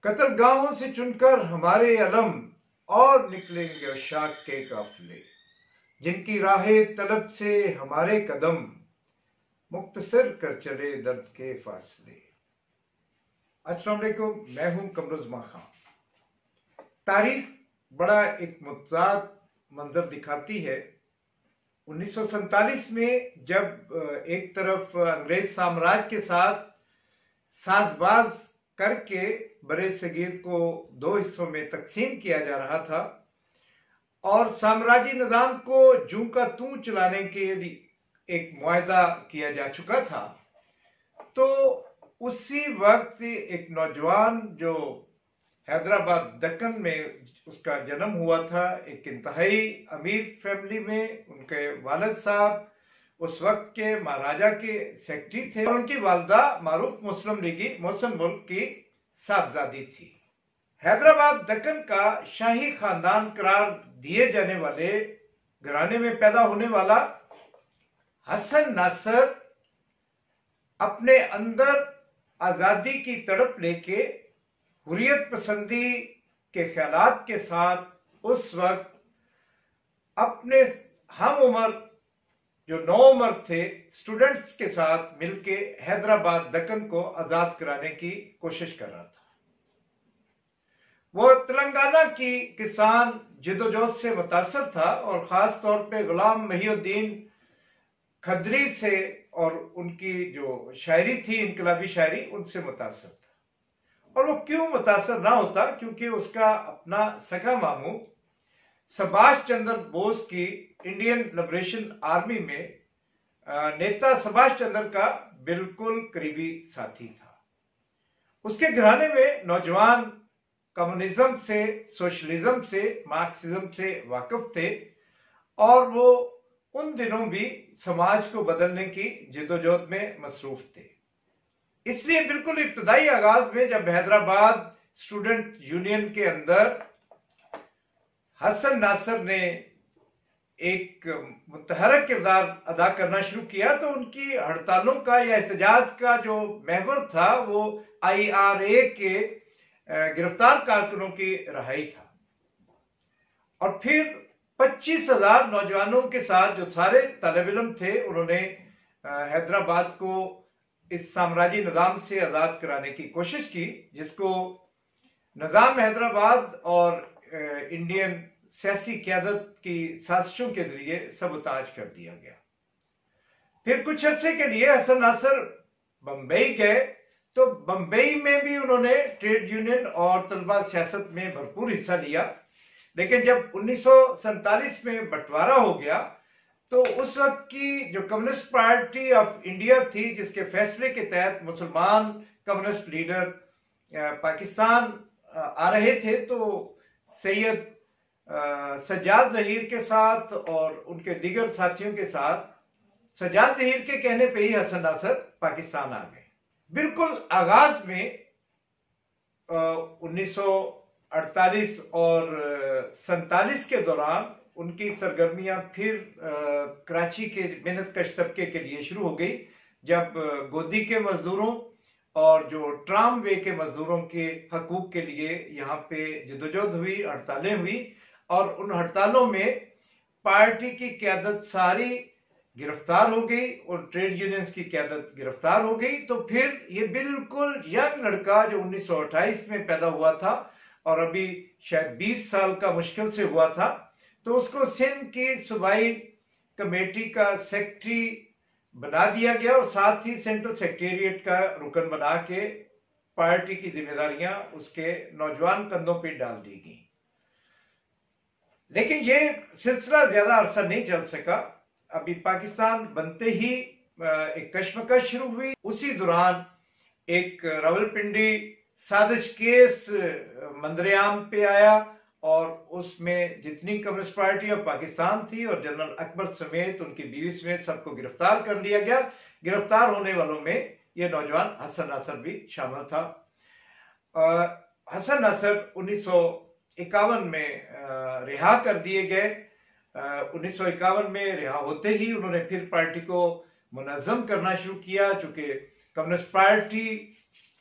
قتل گاہوں سے چنکر ہمارے علم اور نکلیں گے عشاق کے قافلے، جن کی راہ طلب سے ہمارے قدم مختصر کر چلے درد کے فاصلے۔ السلام علیکم، میں ہوں قمرالزمان خان۔ تاریخ بڑا ایک متضاد منظر دکھاتی ہے۔ 1947 میں جب ایک طرف انگریز سامراج کے ساتھ ساز باز کر کے برِ صغیر کو دو حصوں میں تقسیم کیا جا رہا تھا اور سامراجی نظام کو جوں کا توں چلانے کے لیے ایک معاہدہ کیا جا چکا تھا، تو اسی وقت ایک نوجوان جو حیدرآباد دکن میں اس کا جنم ہوا تھا، ایک انتہائی امیر فیملی میں، ان کے والد صاحب اس وقت کے مہاراجہ کے سیکرٹری تھے اور ان کی والدہ معروف مسلم لیگی محسن ملک کی صاحبزادی تھی۔ حیدرآباد دکن کا شاہی خاندان قرار دیے جانے والے گھرانے میں پیدا ہونے والا حسن ناصر اپنے اندر آزادی کی تڑپ لے کے حریت پسندی کے خیالات کے ساتھ اس وقت اپنے ہم عمر جو نو عمر تھے اسٹوڈنٹس کے ساتھ مل کے حیدرآباد دکن کو آزاد کرانے کی کوشش کر رہا تھا۔ وہ تلنگانہ کی کسان جدوجہد سے متاثر تھا اور خاص طور پہ غلام محی الدین کھدری سے اور ان کی جو شاعری تھی، انقلابی شاعری، ان سے متاثر تھا۔ اور وہ کیوں متاثر نہ ہوتا؟ کیونکہ اس کا اپنا سگا ماموں سبھاش چندر بوس کی انڈین لبریشن آرمی میں نیتا سبھاش چندر کا بالکل قریبی ساتھی تھا۔ اس کے گھرانے میں نوجوان کمیونزم سے، سوشلزم سے، مارکسزم سے واقف تھے اور وہ ان دنوں بھی سماج کو بدلنے کی جدوجہد میں مصروف تھے۔ اس لیے بالکل ابتدائی آغاز میں جب حیدرآباد اسٹوڈنٹ یونین کے اندر حسن ناصر نے ایک متحرک کردار ادا کرنا شروع کیا تو ان کی ہڑتالوں کا یا احتجاج کا جو محور تھا وہ IRA کے گرفتار کارکنوں کی رہائی تھا۔ اور پھر 25,000 نوجوانوں کے ساتھ جو سارے طالب علم تھے، انہوں نے حیدرآباد کو اس سامراجی نظام سے آزاد کرانے کی کوشش کی، جس کو نظام حیدرآباد اور انڈین سیاسی قیادت کی سازشوں کے ذریعے سبوتاژ کر دیا گیا۔ پھر کچھ عرصے کے لیے حسن ناصر بمبئی گئے تو بمبئی میں بھی انہوں نے ٹریڈ یونین اور طلبہ سیاست میں بھرپور حصہ لیا، لیکن جب 1947 میں بٹوارا ہو گیا تو اس وقت کی جو کمیونسٹ پارٹی آف انڈیا تھی، جس کے فیصلے کے تحت مسلمان کمیونسٹ لیڈر پاکستان آ رہے تھے، تو سید سجاد ظہیر کے ساتھ اور ان کے دیگر ساتھیوں کے ساتھ سجاد ظہیر کے کہنے پہ ہی حسن ناصر پاکستان آ گئے۔ بالکل آغاز میں 1948 اور 47 کے دوران ان کی سرگرمیاں پھر کراچی کے محنت کش طبقے کے لیے شروع ہو گئی، جب گودی کے مزدوروں اور جو ٹرام وے کے مزدوروں کے حقوق کے لیے یہاں پہ جدوجہد ہوئی، ہڑتالیں ہوئی، اور ان ہڑتالوں میں پارٹی کی قیادت ساری گرفتار ہو گئی اور ٹریڈ یونینز کی قیادت گرفتار ہو گئی۔ تو پھر یہ بالکل ینگ لڑکا جو 1928 میں پیدا ہوا تھا اور ابھی شاید 20 سال کا مشکل سے ہوا تھا، تو اس کو سندھ کی صوبائی کمیٹی کا سیکرٹری بنا دیا گیا اور ساتھ ہی سینٹرل سیکریٹریٹ کا رکن بنا کے پارٹی کی ذمہ داریاں اس کے نوجوان کندھوں پہ ڈال دی گئیں۔ لیکن یہ سلسلہ زیادہ عرصہ نہیں چل سکا۔ ابھی پاکستان بنتے ہی ایک کشمکش شروع ہوئی۔ اسی دوران ایک راولپنڈی سازش کیس منظر-عام پہ آیا اور اس میں جتنی کمیونسٹ پارٹی آف پاکستان تھی اور جنرل اکبر سمیت ان کی بیوی سمیت سب کو گرفتار کر لیا گیا۔ گرفتار ہونے والوں میں یہ نوجوان حسن ناصر بھی شامل تھا۔ حسن ناصر 1951 میں رہا کر دیے گئے۔ 1951 میں رہا ہوتے ہی انہوں نے پھر پارٹی کو منظم کرنا شروع کیا، چونکہ کمیونسٹ پارٹی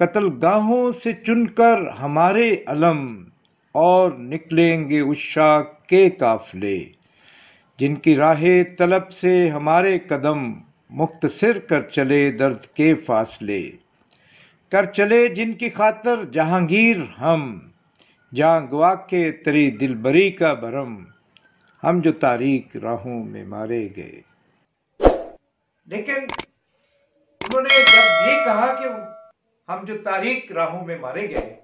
قتل گاہوں سے چن کر ہمارے علم، اور نکلیں گے عشاق کے قافلے، جن کی راہ طلب سے ہمارے قدم مختصر کر چلے درد کے فاصلے، کر چلے جن کی خاطر جہانگیر ہم، جاں گوا کے تری دلبری کا بھرم، ہم جو تاریک راہوں میں مارے گئے۔ لیکن انہوں نے جب یہ کہا کہ ہم جو تاریک راہوں میں مارے گئے،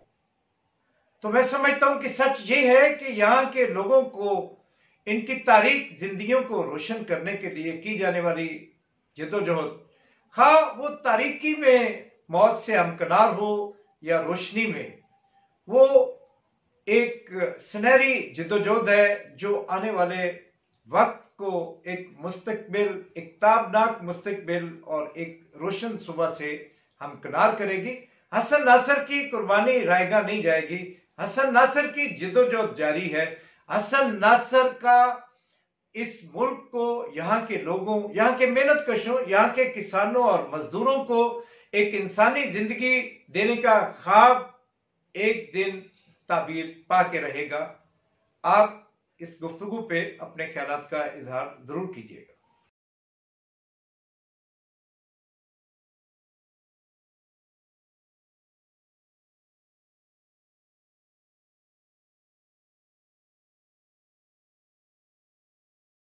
تو میں سمجھتا ہوں کہ سچ یہ ہے کہ یہاں کے لوگوں کو ان کی تاریک زندگیوں کو روشن کرنے کے لیے کی جانے والی جدوجہد، خواہ وہ تاریکی میں موت سے ہمکنار ہو یا روشنی میں، وہ ایک سنہری جدوجہد ہے جو آنے والے وقت کو ایک مستقبل، ایک تابناک مستقبل اور ایک روشن صبح سے ہمکنار کرے گی۔ حسن ناصر کی قربانی رائے گاہ نہیں جائے گی، حسن ناصر کی جدوجہد جاری ہے۔ حسن ناصر کا اس ملک کو، یہاں کے لوگوں، یہاں کے محنت کشوں، یہاں کے کسانوں اور مزدوروں کو ایک انسانی زندگی دینے کا خواب ایک دن تعبیر پا کے رہے گا۔ آپ اس گفتگو پہ اپنے خیالات کا اظہار ضرور کیجیے گا۔